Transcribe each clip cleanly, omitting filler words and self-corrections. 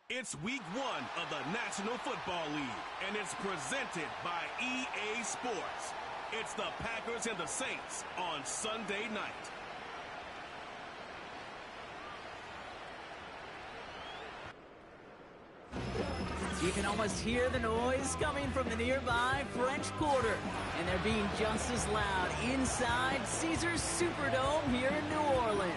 It's week 1 of the National Football League, and it's presented by EA Sports. It's the Packers and the Saints on Sunday night. You can almost hear the noise coming from the nearby French Quarter, and they're being just as loud inside Caesars Superdome here in New Orleans.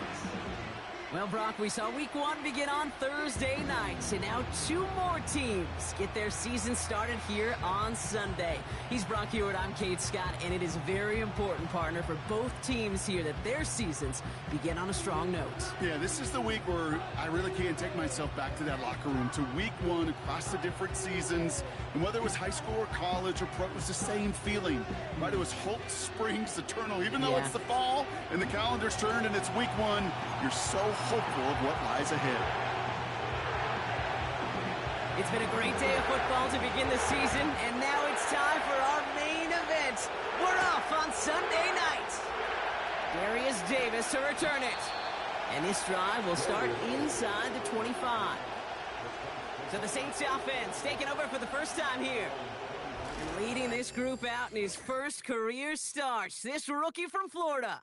Well, Brock, we saw week 1 begin on Thursday night, and now 2 more teams get their season started here on Sunday. He's Brock Hewitt, I'm Kate Scott, and it is very important, partner, for both teams here that their seasons begin on a strong note. Yeah, this is the week where I really can't take myself back to that locker room, to week 1 across the different seasons, and whether it was high school or college or pro, it was the same feeling, right? It was hope springs eternal. Even though it's the fall and the calendar's turned and it's week 1, you're so hopeful of what lies ahead. It's been a great day of football to begin the season, and now it's time for our main event. We're off on Sunday night. Darius Davis to return it. And this drive will start inside the 25. So the Saints offense taking over for the first time here. And leading this group out in his first career starts, this rookie from Florida.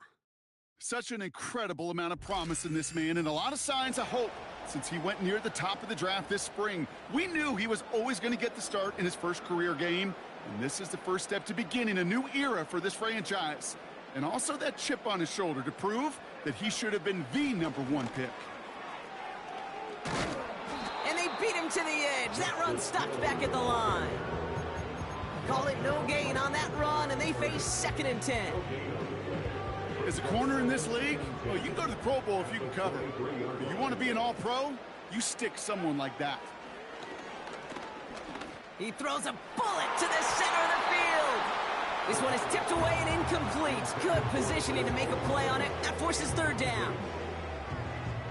Such an incredible amount of promise in this man, and a lot of signs of hope since he went near the top of the draft this spring. We knew he was always going to get the start in his first career game, and this is the first step to beginning a new era for this franchise. And also that chip on his shoulder to prove that he should have been the #1 pick. And they beat him to the edge. That run stopped back at the line. Call it no gain on that run, and they face 2nd and 10. As a corner in this league, well, you can go to the Pro Bowl if you can cover. But you want to be an all-pro, you stick someone like that. He throws a bullet to the center of the field. This one is tipped away and incomplete. Good positioning to make a play on it. That forces 3rd down.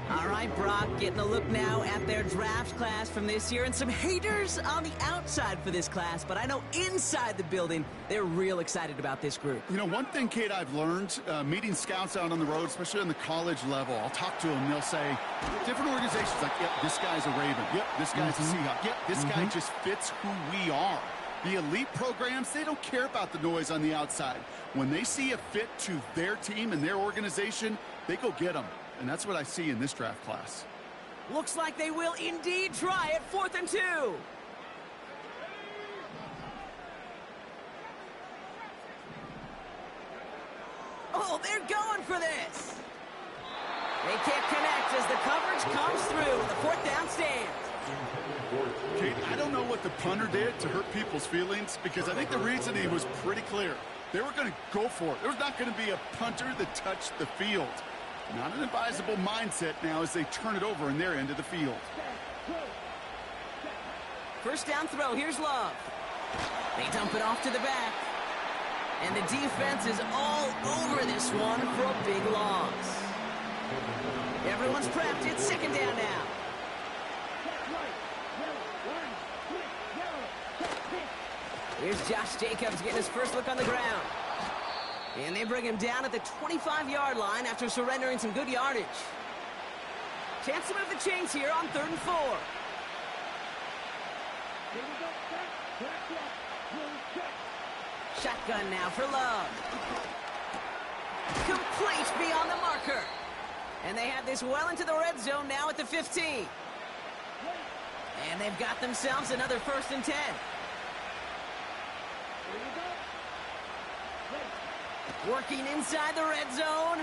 All right, Brock, getting a look now at their draft class from this year, and some haters on the outside for this class, but I know inside the building, they're real excited about this group. You know, one thing, Kate, I've learned, meeting scouts out on the road, especially on the college level, I'll talk to them, and they'll say, different organizations, like, yep, this guy's a Raven. Yep, this guy's a Seahawk. Yep, this guy just fits who we are. The elite programs, they don't care about the noise on the outside. When they see a fit to their team and their organization, they go get them. And that's what I see in this draft class. Looks like they will indeed try it. 4th and 2. Oh, they're going for this. They can't connect as the coverage comes through. The 4th down stands. Kate, I don't know what the punter did to hurt people's feelings, because I think the reasoning was pretty clear. They were going to go for it. There was not going to be a punter that touched the field. Not an advisable mindset now as they turn it over in their end of the field. 1st down throw. Here's Love. They dump it off to the back. And the defense is all over this one for a big loss. Everyone's prepped. It's 2nd down now. Here's Josh Jacobs getting his first look on the ground. And they bring him down at the 25-yard line after surrendering some good yardage. Chance to move the chains here on 3rd and 4. Shotgun now for Love. Complete beyond the marker. And they have this well into the red zone now at the 15. And they've got themselves another 1st and 10. Working inside the red zone.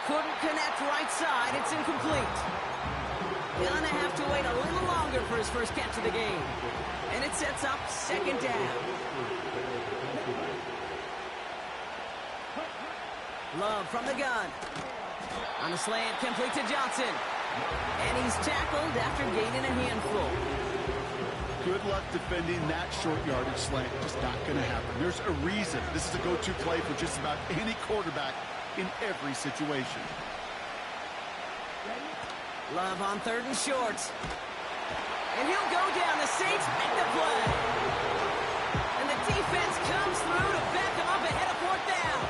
Couldn't connect right side. It's incomplete. Gonna have to wait a little longer for his first catch of the game. And it sets up 2nd down. Love from the gun. On the slant, complete to Johnson. And he's tackled after gaining a handful. Good luck defending that short yardage slant. Just not going to happen. There's a reason this is a go-to play for just about any quarterback in every situation. Love on 3rd and short. And he'll go down. The Saints make the play. And the defense comes through to back him up ahead of 4th down.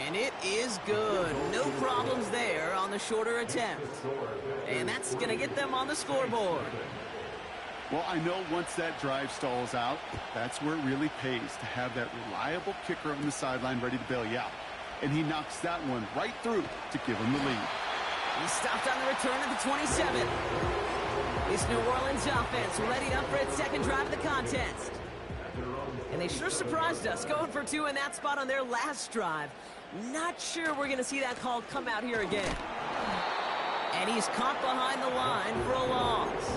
And it is good. No problems there on the shorter attempt. And that's going to get them on the scoreboard. Well, I know once that drive stalls out, that's where it really pays to have that reliable kicker on the sideline ready to bail you out. And he knocks that one right through to give him the lead. He stopped on the return at the 27. This New Orleans offense readied up for its second drive of the contest. And they sure surprised us, going for 2 in that spot on their last drive. Not sure we're going to see that call come out here again. And he's caught behind the line for a loss.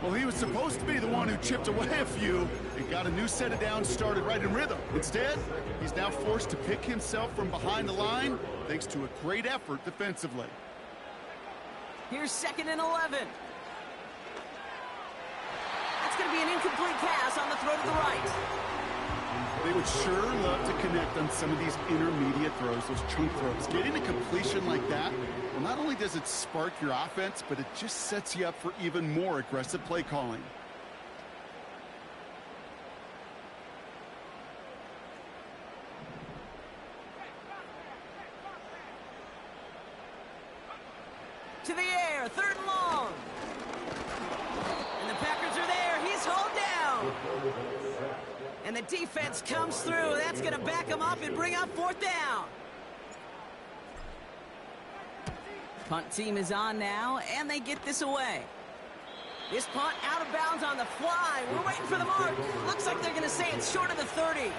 Well, he was supposed to be the one who chipped away a few and got a new set of downs started right in rhythm. Instead, he's now forced to pick himself from behind the line thanks to a great effort defensively. Here's 2nd and 11. That's going to be an incomplete pass on the throw to the right. They would sure love to connect on some of these intermediate throws, those chunk throws. Getting a completion like that, well, not only does it spark your offense, but it just sets you up for even more aggressive play calling. To the air, 3rd and long. And the Packers are there. He's hauled down. And the defense comes through. That's going to back him up and bring up 4th down. Punt team is on now, and they get this away. This punt out of bounds on the fly. We're waiting for the mark. Looks like they're going to say it's short of the 30.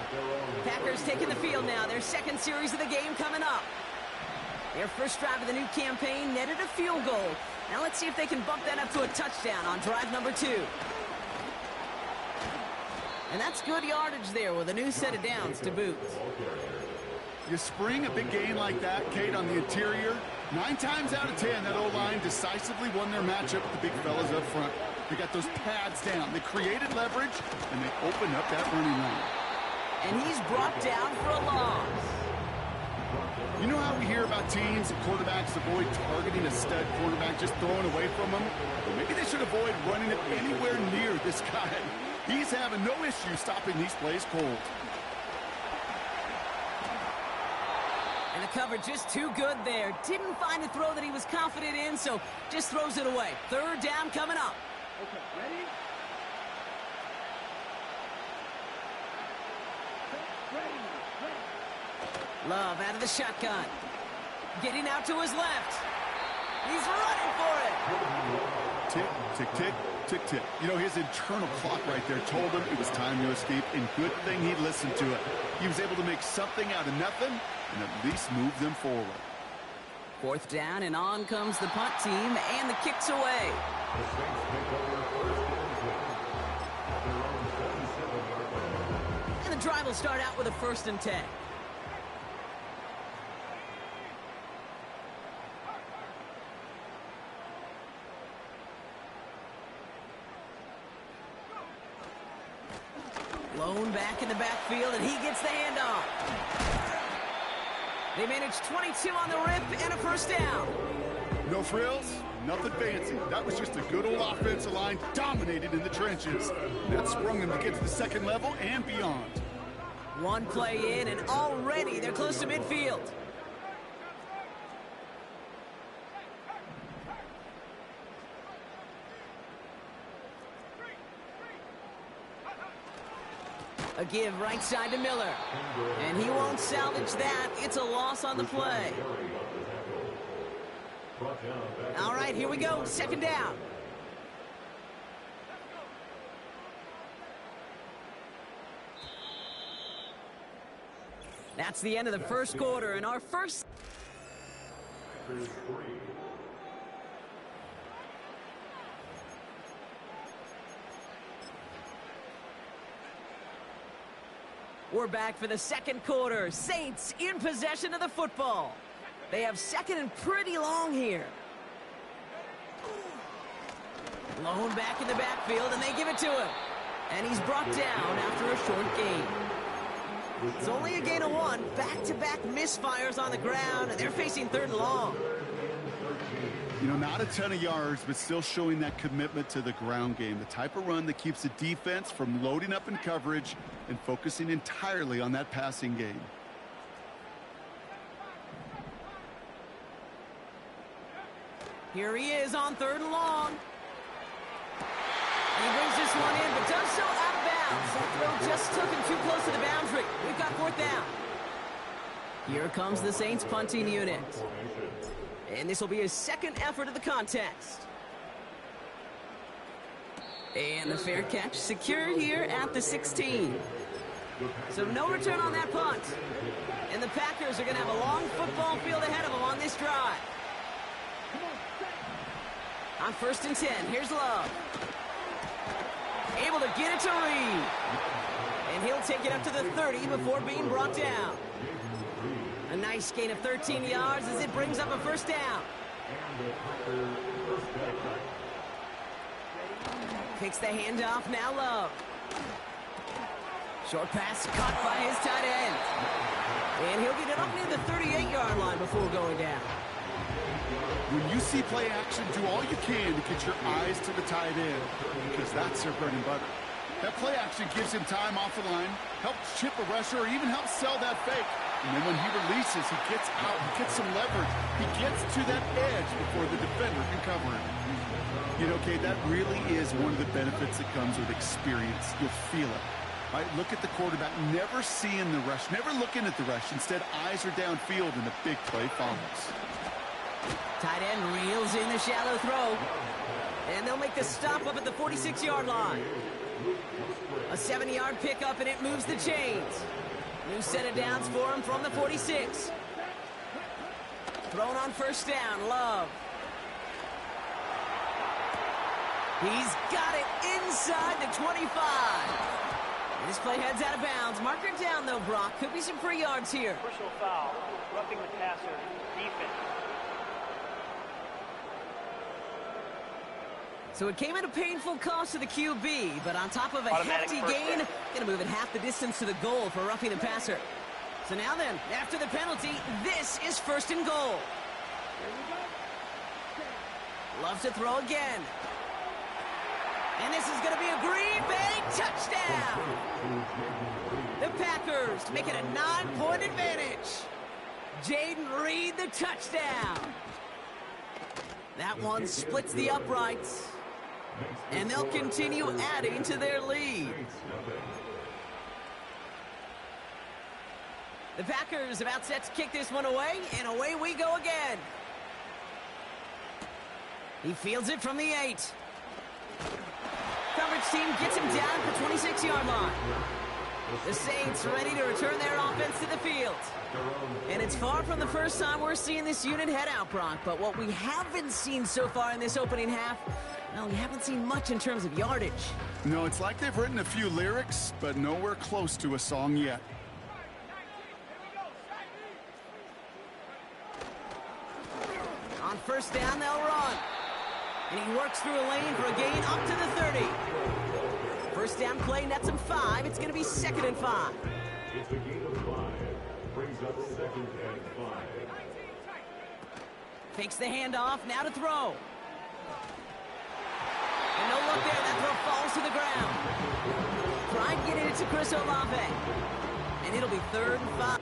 Packers taking the field now. Their second series of the game coming up. Their first drive of the new campaign netted a field goal. Now let's see if they can bump that up to a touchdown on drive number 2. And that's good yardage there with a new set of downs to boot. You spring a big gain like that, Kate, on the interior. 9 times out of 10, that O-line decisively won their matchup with the big fellas up front. They got those pads down. They created leverage, and they opened up that running lane. And he's brought down for a loss. You know how we hear about teams and quarterbacks avoid targeting a stud quarterback, just throwing away from him? Well, maybe they should avoid running it anywhere near this guy. He's having no issue stopping these plays cold. And the coverage just too good there. Didn't find a throw that he was confident in, so just throws it away. 3rd down coming up. Okay, ready? Love out of the shotgun. Getting out to his left. He's running for it. Tick, tick, tick, tick, tick. You know, his internal clock right there told him it was time to escape, and good thing he listened to it. He was able to make something out of nothing and at least move them forward. 4th down, and on comes the punt team, and the kick's away. And the drive will start out with a 1st and 10. Lone back in the backfield, and he gets the handoff. They managed 22 on the rip and a 1st down. No frills, nothing fancy. That was just a good old offensive line dominated in the trenches. That sprung them to get to the 2nd level and beyond. One play in, and already they're close to midfield. A give right side to Miller. And he won't salvage that. It's a loss on the play. All right, here we go. 2nd down. That's the end of the first quarter, and our first... We're back for the 2nd quarter. Saints in possession of the football. They have 2nd and pretty long here. Lone back in the backfield, and they give it to him. And he's brought down after a short gain. It's only a gain of 1. Back-to-back misfires on the ground, and they're facing 3rd and long. You know, not a ton of yards, but still showing that commitment to the ground game. The type of run that keeps the defense from loading up in coverage and focusing entirely on that passing game. Here he is on 3rd and long. He brings this one in, but does so out of bounds. That throw just took him too close to the boundary. We've got 4th down. Here comes the Saints punting unit. And this will be his 2nd effort of the contest. And the fair catch secured here at the 16. So no return on that punt. And the Packers are going to have a long football field ahead of them on this drive. On 1st and 10, here's Love. Able to get it to Reed. And he'll take it up to the 30 before being brought down. A nice gain of 13 yards as it brings up a 1st down. Kicks the handoff, now Love. Short pass caught by his tight end. And he'll get it up near the 38-yard line before going down. When you see play action, do all you can to get your eyes to the tight end, because that's their bread and butter. That play action gives him time off the line, helps chip a rusher, or even helps sell that fake. And then when he releases, he gets out, he gets some leverage. He gets to that edge before the defender can cover him. You know, Kate, that really is one of the benefits that comes with experience. You'll feel it. Right, look at the quarterback, never seeing the rush, never looking at the rush. Instead, eyes are downfield, and the big play follows. Tight end reels in the shallow throw. And they'll make the stop up at the 46-yard line. A 7-yard pickup, and it moves the chains. New set of downs for him from the 46. Thrown on 1st down, Love. He's got it inside the 25. This play heads out of bounds. Marker down, though, Brock. Could be some free yards here. Personal foul, roughing the passer, defense. So it came at a painful cost to the QB, but on top of a hefty gain, going to move it half the distance to the goal for roughing the passer. So now then, after the penalty, this is 1st and goal. Love to throw again. And this is going to be a Green Bay touchdown. The Packers make it a 9-point advantage. Jaden Reed, the touchdown. That one splits the uprights. And they'll continue adding to their lead. The Packers about set to kick this one away, and away we go again. He fields it from the 8. Coverage team gets him down at the 26-yard line. The Saints ready to return their offense to the field. And it's far from the first time we're seeing this unit head out, Brock. But what we haven't seen so far in this opening half, well, we haven't seen much in terms of yardage. No, it's like they've written a few lyrics, but nowhere close to a song yet. On 1st down, they'll run. And he works through a lane for a gain up to the 30. 1st down play nets him 5. It's going to be 2nd and 5. It's a gain of 5. Brings up 2nd and 5. Fakes the handoff, now to throw. And no look there, that throw falls to the ground. Tried getting it to Chris Olave. And it'll be 3rd and 5.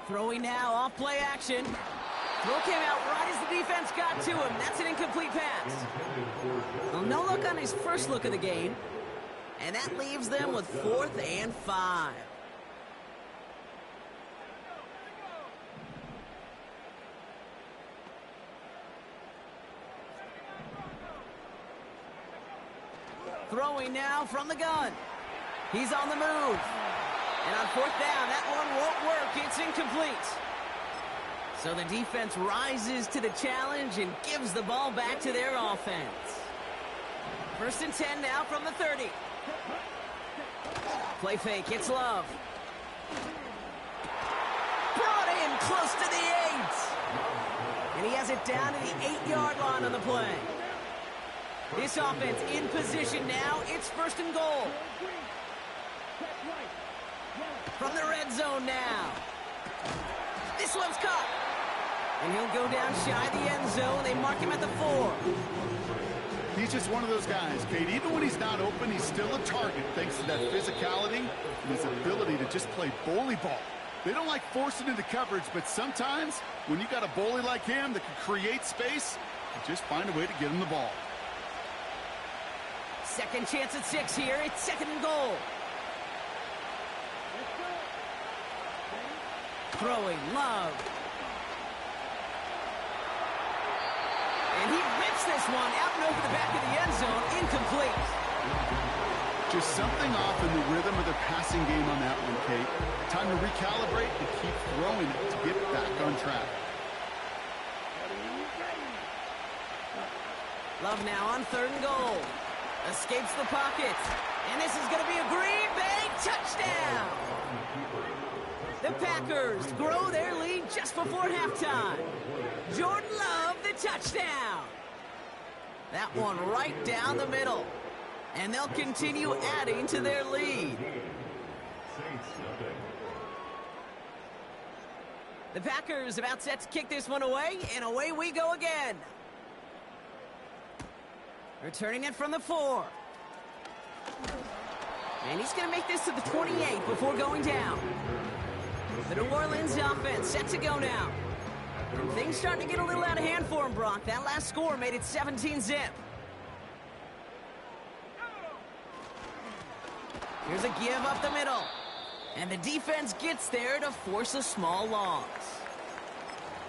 Throwing now, off play action. Throw came out right as the defense got to him. That's an incomplete pass. Well, no look on his first look of the game. And that leaves them with 4th and 5. Throwing now from the gun. He's on the move. And on 4th down, that one won't work. It's incomplete. So the defense rises to the challenge and gives the ball back to their offense. 1st and 10 now from the 30. Play fake, it's Love. Brought in close to the 8. And he has it down to the 8-yard line on the play. This offense in position now. It's 1st and goal. From the red zone now. This one's caught. And he'll go down shy of the end zone. They mark him at the 4. He's just one of those guys, Kate. Even when he's not open, he's still a target thanks to that physicality and his ability to just play bully ball. They don't like forcing into coverage, but sometimes when you got a bully like him that can create space, you just find a way to get him the ball. Second chance at 6 here. It's 2nd and goal. Throwing, Love. And he rips this one out and over the back of the end zone. Incomplete. Just something off in the rhythm of their passing game on that one, Kate. Time to recalibrate and keep throwing it to get back on track. Love now on 3rd and goal. Escapes the pocket. And this is going to be a Green Bay touchdown. The Packers grow their lead just before halftime. Jordan Love, the touchdown. That one right down the middle. And they'll continue adding to their lead. The Packers about set to kick this one away, and away we go again. Returning it from the 4. And he's going to make this to the 28 before going down. The New Orleans offense set to go now. And things starting to get a little out of hand for him, Brock. That last score made it 17-zip. Here's a give up the middle. And the defense gets there to force a small loss.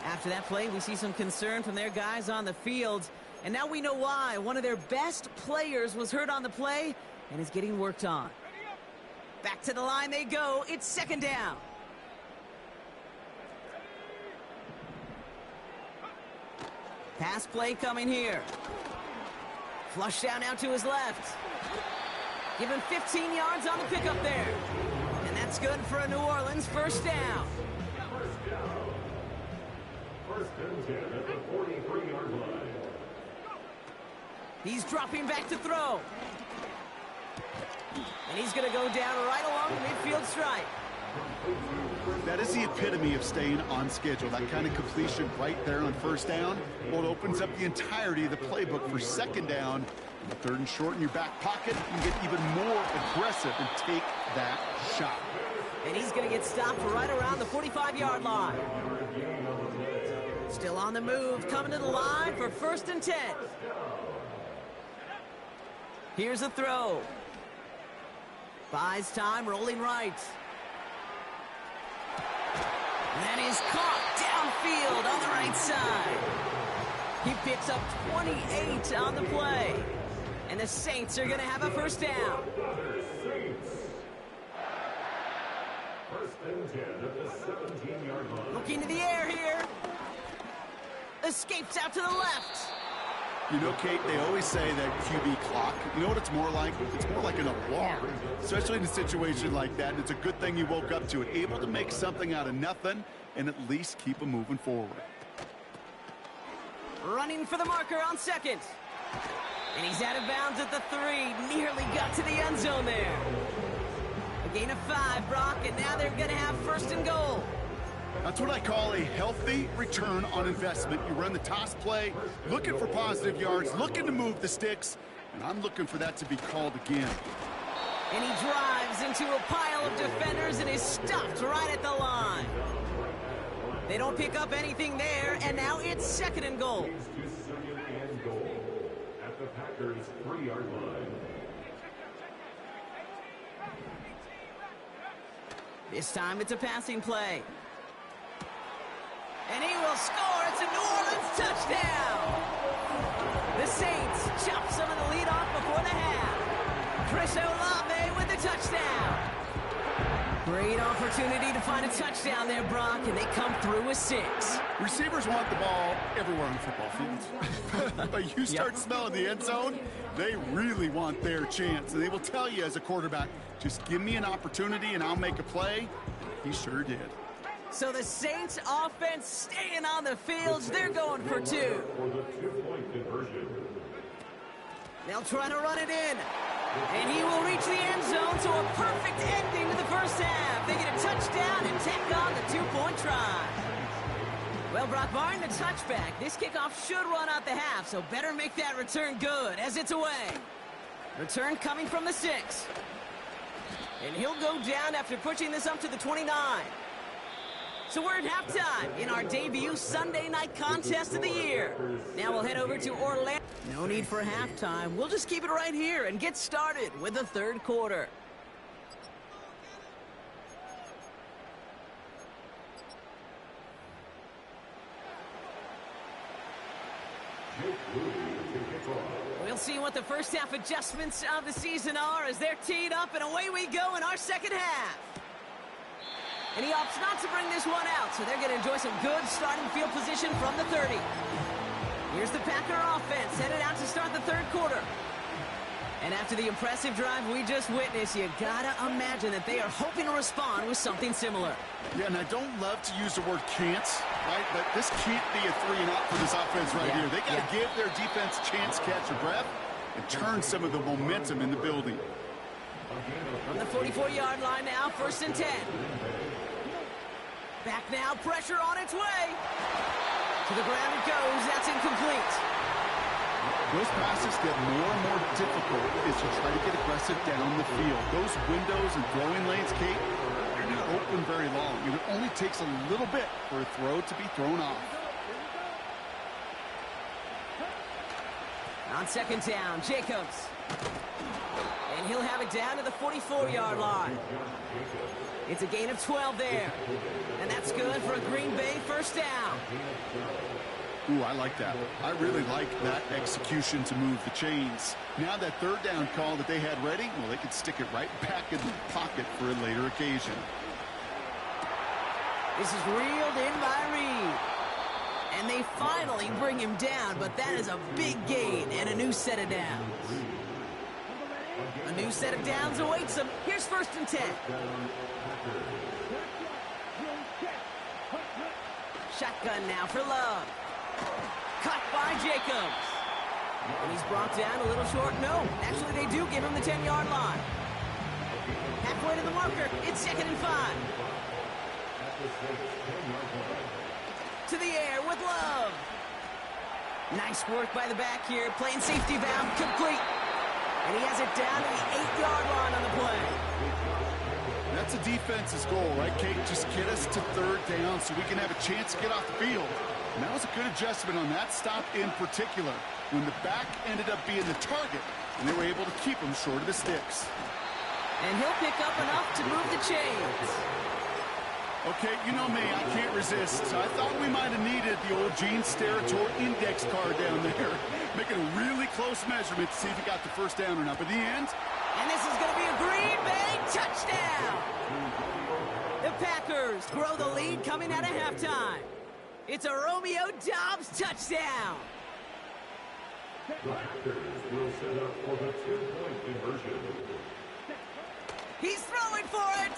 After that play, we see some concern from their guys on the field. And now we know why. One of their best players was hurt on the play and is getting worked on. Back to the line they go. It's 2nd down. Pass play coming here. Flush down out to his left. Give him 15 yards on the pickup there. And that's good for a New Orleans 1st down. First and 10 at the 43-yard line. He's dropping back to throw. And he's going to go down right along the midfield stripe. That is the epitome of staying on schedule. That kind of completion right there on 1st down. Well, it opens up the entirety of the playbook for 2nd down. And 3rd and short in your back pocket, you can get even more aggressive and take that shot. And he's going to get stopped right around the 45-yard line. Still on the move, coming to the line for 1st and 10. Here's a throw. Buys time, rolling right. That is caught downfield on the right side. He picks up 28 on the play. And the Saints are going to have a 1st down. First and 10 at the 17-yard line. Looking to the air here. Escapes out to the left. You know, Kate, they always say that QB clock, you know what it's more like? It's more like an alarm, especially in a situation like that. And it's a good thing you woke up to it, able to make something out of nothing and at least keep them moving forward. Running for the marker on 2nd. And he's out of bounds at the 3. Nearly got to the end zone there. A gain of 5, Brock, and now they're going to have 1st and goal. That's what I call a healthy return on investment. You run the toss play, looking for positive yards, looking to move the sticks, and I'm looking for that to be called again. And he drives into a pile of defenders and is stopped right at the line. They don't pick up anything there, and now it's 2nd and goal. At the Packers' 3-yard line. This time it's a passing play. And he will score. It's a New Orleans touchdown. The Saints chop some of the lead off before the half. Chris Olave with the touchdown. Great opportunity to find a touchdown there, Brock, and they come through with 6. Receivers want the ball everywhere on the football field. But you start smelling the end zone, they really want their chance. And they will tell you as a quarterback, just give me an opportunity and I'll make a play. He sure did. So the Saints offense staying on the fields. They're going for 2. For the 2-point conversion. They'll try to run it in. And he will reach the end zone, so a perfect ending to the 1st half. They get a touchdown and tack on the 2-point try. Well, Brock, barring the touchback, this kickoff should run out the half, so better make that return good as it's away. Return coming from the 6. And he'll go down after pushing this up to the 29. So we're at halftime in our debut Sunday night contest of the year. Now we'll head over to Orlando. No need for halftime. We'll just keep it right here and get started with the third quarter. We'll see what the first half adjustments of the season are as they're teed up, and away we go in our second half. And he opts not to bring this one out, so they're going to enjoy some good starting field position from the 30. Here's the Packer offense headed out to start the third quarter. And after the impressive drive we just witnessed, you gotta imagine that they are hoping to respond with something similar. Yeah, and I don't love to use the word can't, right? But this can't be a 3-and-out for this offense right here. They got to give their defense a chance to catch their breath and turn some of the momentum in the building. From the 44-yard line now, 1st and 10. Back now, pressure on its way. To the ground it goes. That's incomplete. Those passes get more and more difficult as you try to get aggressive down the field. Those windows and throwing lanes, Kate, they're not open very long. It only takes a little bit for a throw to be thrown off. On 2nd down, Jacobs. And he'll have it down to the 44-yard line. It's a gain of 12 there. And that's good for a Green Bay 1st down. Ooh, I like that. I really like that execution to move the chains. Now that 3rd down call that they had ready, well, they could stick it right back in the pocket for a later occasion. This is reeled in by Reed. And they finally bring him down, but that is a big gain and a new set of downs. A new set of downs awaits them. Here's 1st and 10. Shotgun now for Love. Cut by Jacobs. And he's brought down a little short. No, actually they do give him the 10-yard line. Halfway to the marker. It's 2nd and 5. To the air with Love. Nice work by the back here. Playing safety valve complete. And he has it down to the 8-yard line on the play. That's a defense's goal, right, Kate? Just get us to 3rd down so we can have a chance to get off the field. And that was a good adjustment on that stop in particular, when the back ended up being the target, and they were able to keep him short of the sticks. And he'll pick up enough to move the chains. Okay, you know me, I can't resist. So I thought we might have needed the old Gene Steratore index card down there, making a really close measurement to see if he got the 1st down or not. But in the end... And this is going to be a Green Bay touchdown! The Packers throw the lead coming out of halftime. It's a Romeo Doubs touchdown! The Packers will set up for the 2-point conversion. He's throwing for it!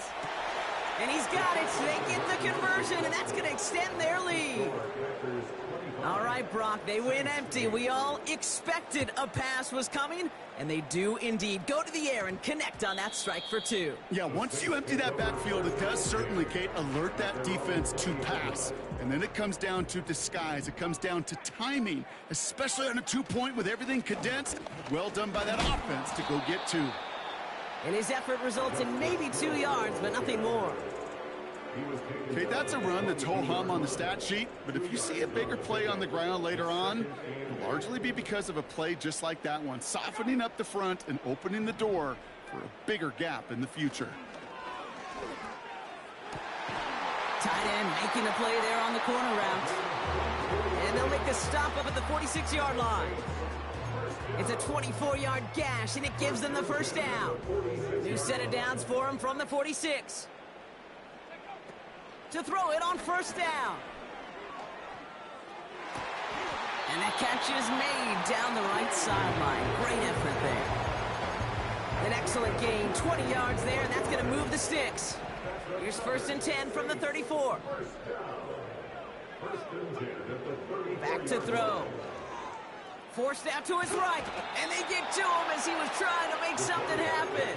And he's got it. They get the conversion, and that's going to extend their lead. All right, Brock, they win empty. We all expected a pass was coming, and they do indeed go to the air and connect on that strike for 2. Yeah, once you empty that backfield, it does certainly, Kate, alert that defense to pass. And then it comes down to disguise. It comes down to timing, especially on a 2-point with everything condensed. Well done by that offense to go get 2. And his effort results in maybe 2 yards, but nothing more. Okay, that's a run that's ho-hum on the stat sheet, but if you see a bigger play on the ground later on, it'll largely be because of a play just like that one, softening up the front and opening the door for a bigger gap in the future. Tight end making the play there on the corner route. And they'll make the stop up at the 46-yard line. It's a 24-yard gash, and it gives them the 1st down. New set of downs for him from the 46. To throw it on 1st down. And that catch is made down the right sideline. Great effort there. An excellent gain, 20 yards there, and that's going to move the sticks. Here's 1st and 10 from the 34. Back to throw. Forced out to his right, and they get to him as he was trying to make something happen.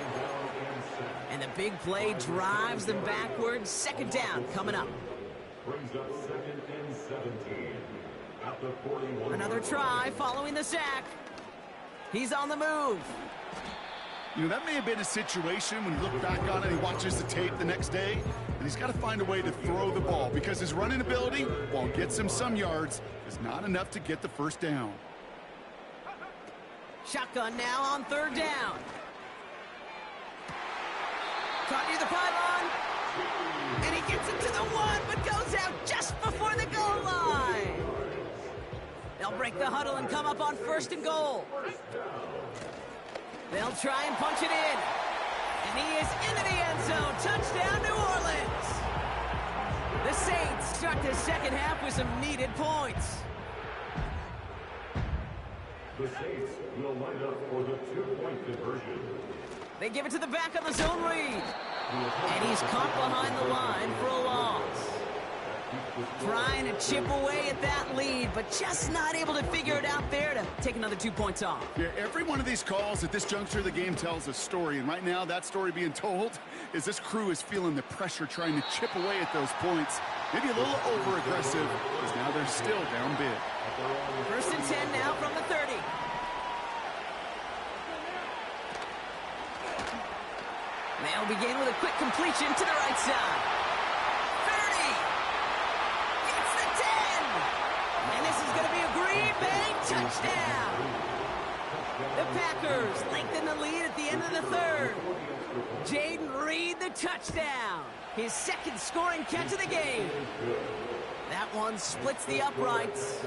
And the big play drives them backwards. 2nd down coming up. Brings up 2nd and 7. 17. At the 41. Another try following the sack. He's on the move. You know, that may have been a situation when you look back on it and he watches the tape the next day, and he's got to find a way to throw the ball because his running ability, while it gets him some yards, is not enough to get the first down. Shotgun now on third down. Caught near the pylon. And he gets it to the one, but goes out just before the goal line. They'll break the huddle and come up on 1st and goal. They'll try and punch it in. And he is into the end zone. Touchdown, New Orleans. The Saints start the second half with some needed points. The Saints will line up for the 2-point conversion. They give it to the back of the zone read. And he's caught behind the line for a loss. Trying to chip away at that lead, but just not able to figure it out there to take another 2 points off. Yeah, every one of these calls at this juncture of the game tells a story, and right now that story being told is this crew is feeling the pressure trying to chip away at those points. Maybe a little over-aggressive, because now they're still down big. 1st and 10 now from the 30. They'll begin with a quick completion to the right side. 30. Gets the 10. And this is going to be a Green Bay touchdown. The Packers lengthen the lead at the end of the third. Jaden Reed the touchdown. His second scoring catch of the game. That one splits the uprights.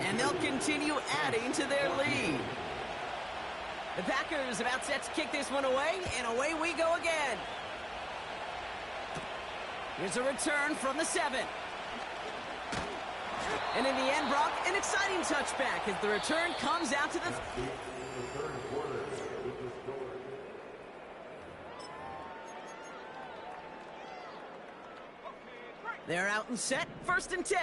And they'll continue adding to their lead. The Packers about set to kick this one away, and away we go again. Here's a return from the 7. And in the end, Brock, an exciting touchback as the return comes out to the... They're out and set, 1st and 10.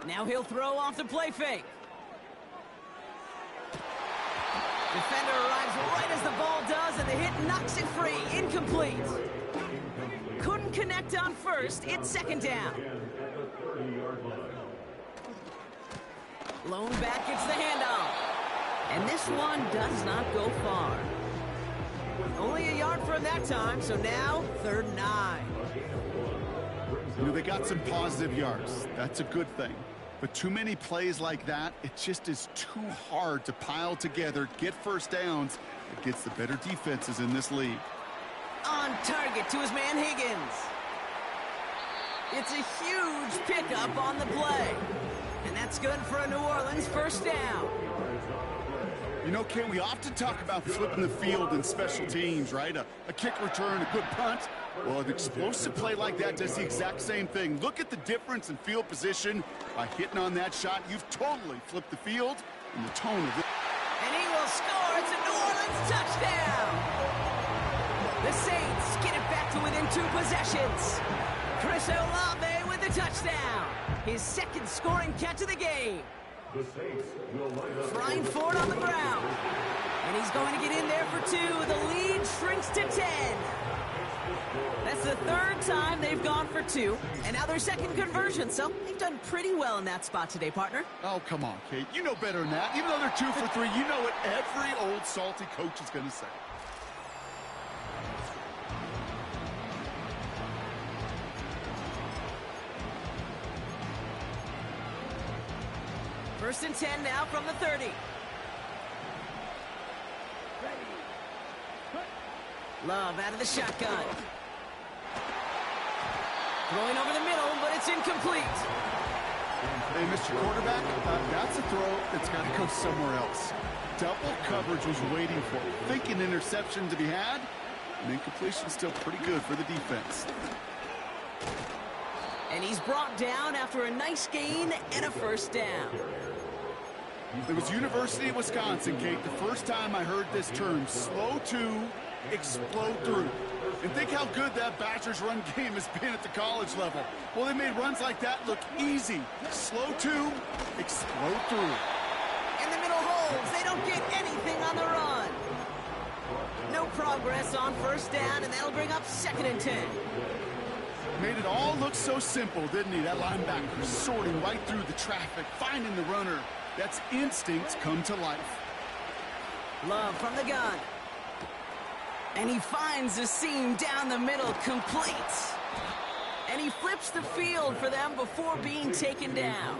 Now he'll throw off the play fake. Defender arrives right as the ball does, and the hit knocks it free. Incomplete. Couldn't connect on 1st. It's 2nd down. Lone back gets the handoff. And this one does not go far. Only a yard from that time, so now 3rd and 9. You know, they got some positive yards. That's a good thing. But too many plays like that, it just is too hard to pile together, get first downs against the better defenses in this league. On target to his man Higgins. It's a huge pickup on the play. And that's good for a New Orleans 1st down. You know, Ken, we often talk about flipping the field in special teams, right? A kick return, a good punt. Well, an explosive play like that does the exact same thing. Look at the difference in field position. By hitting on that shot, you've totally flipped the field and the tone of it. And he will score. It's a New Orleans touchdown. The Saints get it back to within 2 possessions. Chris Olave with the touchdown. His 2nd scoring catch of the game. The Saints will line up. Flying forward on the ground. And he's going to get in there for 2. The lead shrinks to 10. That's the 3rd time they've gone for 2. And now their 2nd conversion. So they've done pretty well in that spot today, partner. Oh, come on, Kate. You know better than that. Even though they're 2 for 3, you know what every old salty coach is going to say. First and 10 now from the 30. Love out of the shotgun. Throwing over the middle, but it's incomplete. Hey, Mr. Quarterback, that's a throw that's got to go somewhere else. Double coverage was waiting for it. Thinking interception to be had, and incompletion still pretty good for the defense. And he's brought down after a nice gain and a 1st down. It was University of Wisconsin, Kate, the first time I heard this term, slow to explode through. And think how good that Badgers run game has been at the college level. Well, they made runs like that look easy. Slow to explode through. In the middle holes, they don't get anything on the run. No progress on 1st down, and that'll bring up 2nd and 10. Made it all look so simple, didn't he? That linebacker sorting right through the traffic, finding the runner. That's instinct come to life. Love from the gun. And he finds the seam down the middle, complete. And he flips the field for them before being taken down.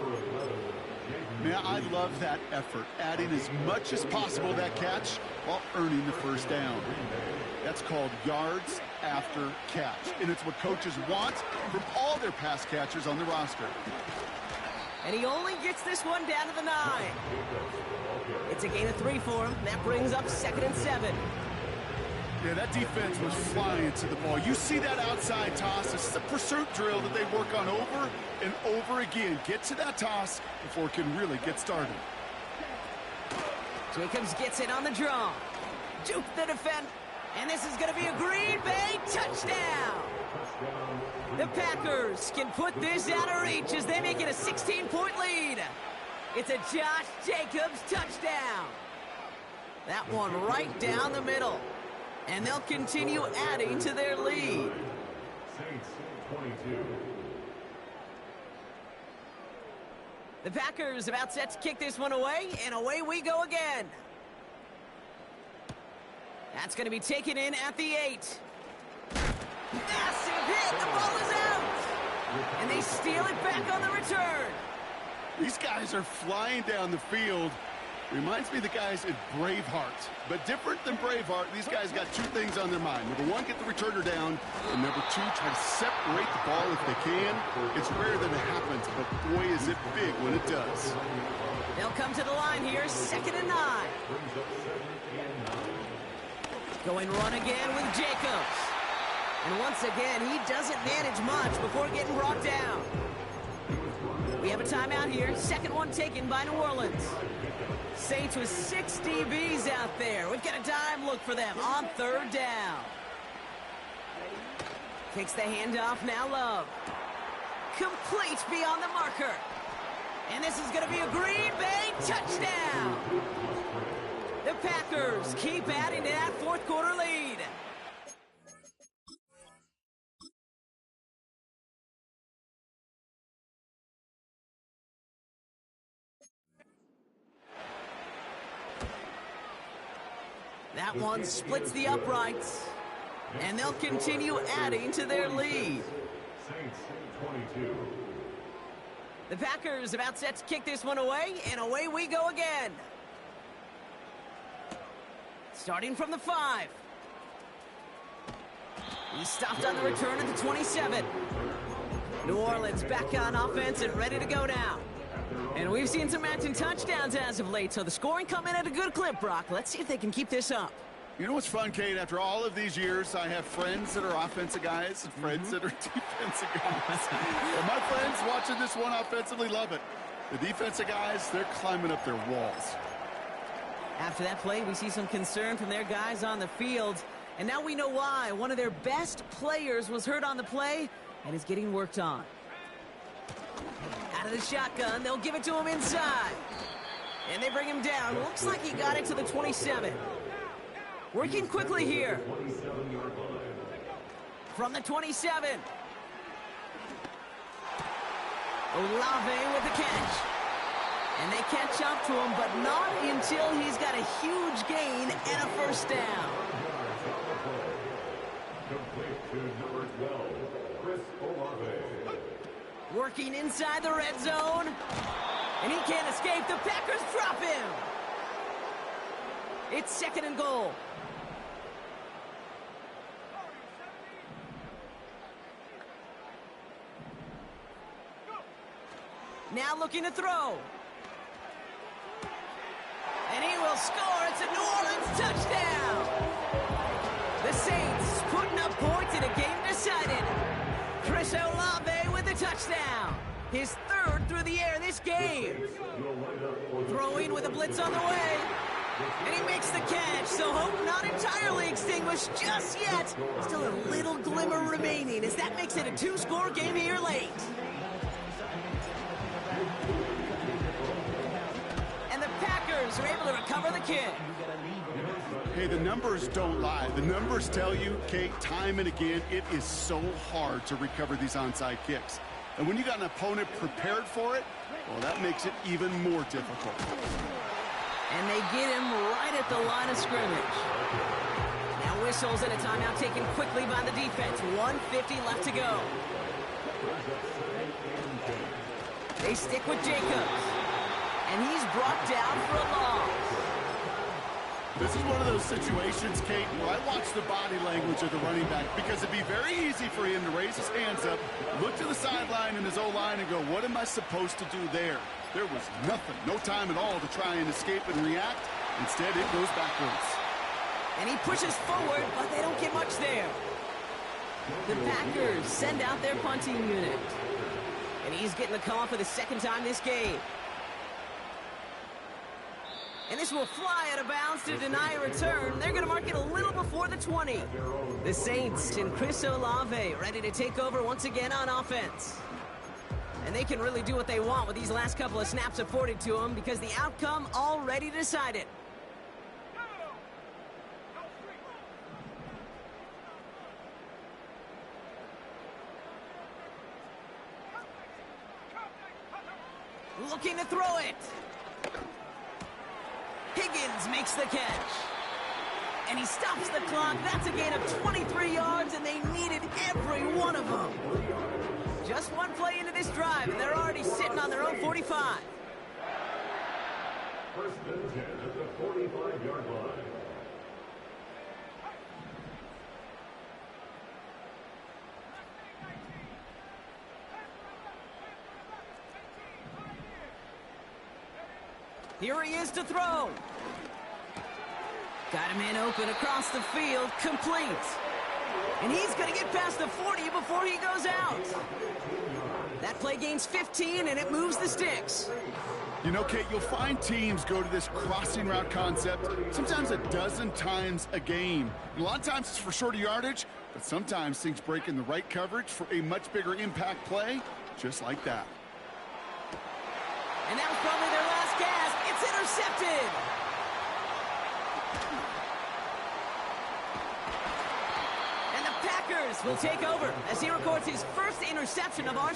Man, I love that effort, adding as much as possible to that catch while earning the first down. That's called yards after catch, and it's what coaches want from all their pass catchers on the roster. And he only gets this one down to the 9. It's a gain of 3 for him. That brings up 2nd and 7. Yeah, that defense was flying to the ball. You see that outside toss. This is a pursuit drill that they work on over and over again. Get to that toss before it can really get started. Jacobs gets it on the draw. Juke the defense. And this is going to be a Green Bay touchdown. The Packers can put this out of reach as they make it a 16-point lead. It's a Josh Jacobs touchdown. That one right down the middle. And they'll continue adding to their lead. Saints 22. The Packers about set to kick this one away, and away we go again. That's going to be taken in at the 8. Massive hit. The ball is out. And they steal it back on the return. These guys are flying down the field. Reminds me of the guys at Braveheart. But different than Braveheart, these guys got 2 things on their mind. Number 1, get the returner down. And number 2, try to separate the ball if they can. It's rare that it happens, but boy, is it big when it does. They'll come to the line here, 2nd and 9. Going run again with Jacobs. And once again, he doesn't manage much before getting brought down. We have a timeout here. 2nd one taken by New Orleans. Saints with 6 DBs out there. We've got a dime look for them on 3rd down. Takes the handoff, now Love. Complete beyond the marker. And this is going to be a Green Bay touchdown. The Packers keep adding to that 4th quarter lead. That one splits the uprights, and they'll continue adding to their lead. Saints 22. The Packers about set to kick this one away, and away we go again. Starting from the 5. He's stopped on the return at the 27. New Orleans back on offense and ready to go now. And we've seen some matching touchdowns as of late, so the scoring coming at a good clip, Brock. Let's see if they can keep this up. You know what's fun, Kate? After all of these years, I have friends that are offensive guys and friends that are defensive guys. And my friends watching this one offensively love it. The defensive guys, they're climbing up their walls. After that play, we see some concern from their guys on the field. And now we know why. One of their best players was hurt on the play and is getting worked on. Out of the shotgun, they'll give it to him inside. And they bring him down. Looks like he got it to the 27. Working quickly here. From the 27. Olave with the catch. And they catch up to him, but not until he's got a huge gain and a first down. Complete to number 12, Chris Olave. Working inside the red zone. And he can't escape. The Packers drop him. It's 2nd and goal. Now looking to throw. And he will score. It's a New Orleans touchdown. The Saints putting up points in a game decided. Chris Olave with the touchdown. His 3rd through the air this game. Throwing with a blitz on the way. And he makes the catch, so hope not entirely extinguished just yet. Still a little glimmer remaining as that makes it a 2-score game here late. And the Packers are able to recover the kick. Hey, the numbers don't lie. The numbers tell you, Kate, time and again, it is so hard to recover these onside kicks. And when you got an opponent prepared for it, well, that makes it even more difficult. And they get him right at the line of scrimmage. Now whistles and a timeout taken quickly by the defense. 1:50 left to go. They stick with Jacobs. And he's brought down for a loss. This is one of those situations, Kate, where I watch the body language of the running back because it'd be very easy for him to raise his hands up, look to the sideline in his O-line and go, what am I supposed to do there? There was nothing, no time at all to try and escape and react. Instead, it goes backwards. And he pushes forward, but they don't get much there. The Packers send out their punting unit. And he's getting the call for the second time this game. And this will fly out of bounds to deny a return. They're going to mark it a little before the 20. The Saints and Chris Olave ready to take over once again on offense. And they can really do what they want with these last couple of snaps afforded to them because the outcome already decided. Looking to throw it. Higgins makes the catch. And he stops the clock. That's a gain of 23 yards, and they needed every one of them. Just one play into this drive, and they're already sitting on their own 45. First and 10 at the 45-yard line. Here he is to throw. Got him in open across the field, complete. And he's going to get past the 40 before he goes out. That play gains 15, and it moves the sticks. You know, Kate, you'll find teams go to this crossing route concept sometimes a dozen times a game. And a lot of times it's for shorter yardage, but sometimes things break in the right coverage for a much bigger impact play, just like that. And that was probably their last gasp. It's intercepted. And the Packers will take over as he records his first interception of our season.